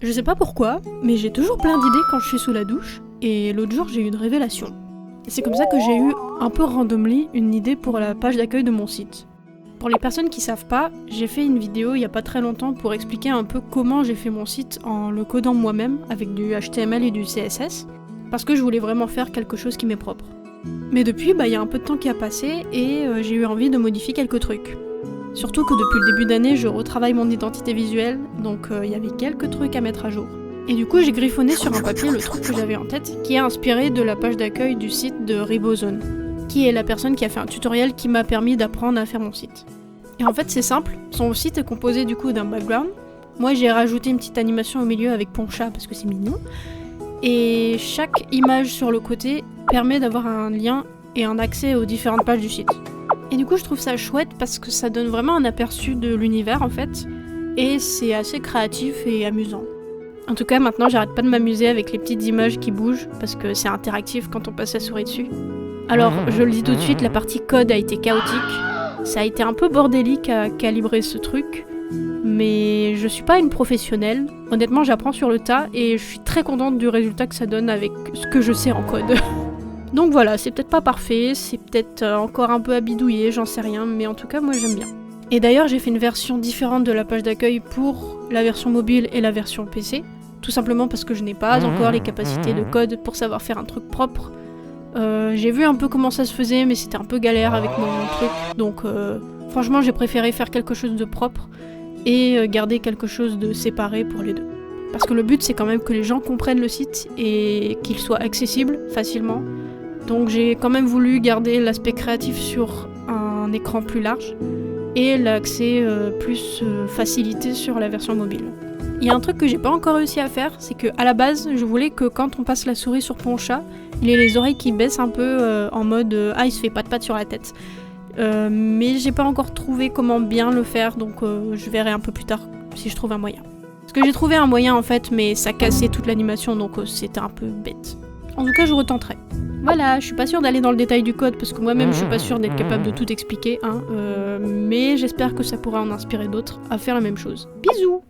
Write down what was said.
Je sais pas pourquoi, mais j'ai toujours plein d'idées quand je suis sous la douche, et l'autre jour j'ai eu une révélation. Et c'est comme ça que j'ai eu, un peu randomly, une idée pour la page d'accueil de mon site. Pour les personnes qui savent pas, j'ai fait une vidéo il y a pas très longtemps pour expliquer un peu comment j'ai fait mon site en le codant moi-même avec du HTML et du CSS, parce que je voulais vraiment faire quelque chose qui m'est propre. Mais depuis, il y a un peu de temps qui a passé et j'ai eu envie de modifier quelques trucs. Surtout que depuis le début d'année, je retravaille mon identité visuelle, donc il y avait quelques trucs à mettre à jour. Et du coup, j'ai griffonné sur un papier le truc que j'avais en tête, qui est inspiré de la page d'accueil du site de Ribozone, qui est la personne qui a fait un tutoriel qui m'a permis d'apprendre à faire mon site. Et en fait, c'est simple, son site est composé du coup d'un background. Moi, j'ai rajouté une petite animation au milieu avec Poncha parce que c'est mignon. Et chaque image sur le côté permet d'avoir un lien et un accès aux différentes pages du site. Et du coup, je trouve ça chouette parce que ça donne vraiment un aperçu de l'univers en fait, et c'est assez créatif et amusant. En tout cas, maintenant, j'arrête pas de m'amuser avec les petites images qui bougent parce que c'est interactif quand on passe la souris dessus. Alors, je le dis tout de suite, la partie code a été chaotique. Ça a été un peu bordélique à calibrer ce truc, mais je suis pas une professionnelle. Honnêtement, j'apprends sur le tas et je suis très contente du résultat que ça donne avec ce que je sais en code. Donc voilà, c'est peut-être pas parfait, c'est peut-être encore un peu à bidouiller, j'en sais rien, mais en tout cas, moi j'aime bien. Et d'ailleurs, j'ai fait une version différente de la page d'accueil pour la version mobile et la version PC, tout simplement parce que je n'ai pas encore les capacités de code pour savoir faire un truc propre. J'ai vu un peu comment ça se faisait, mais c'était un peu galère avec mon truc, donc franchement, j'ai préféré faire quelque chose de propre et garder quelque chose de séparé pour les deux. Parce que le but, c'est quand même que les gens comprennent le site et qu'il soit accessible facilement. Donc j'ai quand même voulu garder l'aspect créatif sur un écran plus large et l'accès plus facilité sur la version mobile. Il y a un truc que j'ai pas encore réussi à faire, c'est que à la base, je voulais que quand on passe la souris sur Poncha, il ait les oreilles qui baissent un peu en mode ah, il se fait pas de pattes sur la tête. Mais j'ai pas encore trouvé comment bien le faire, donc je verrai un peu plus tard si je trouve un moyen. Parce que j'ai trouvé un moyen en fait, mais ça cassait toute l'animation, donc c'était un peu bête. En tout cas, je retenterai. Voilà, je suis pas sûre d'aller dans le détail du code parce que moi-même je suis pas sûre d'être capable de tout expliquer, mais j'espère que ça pourra en inspirer d'autres à faire la même chose. Bisous!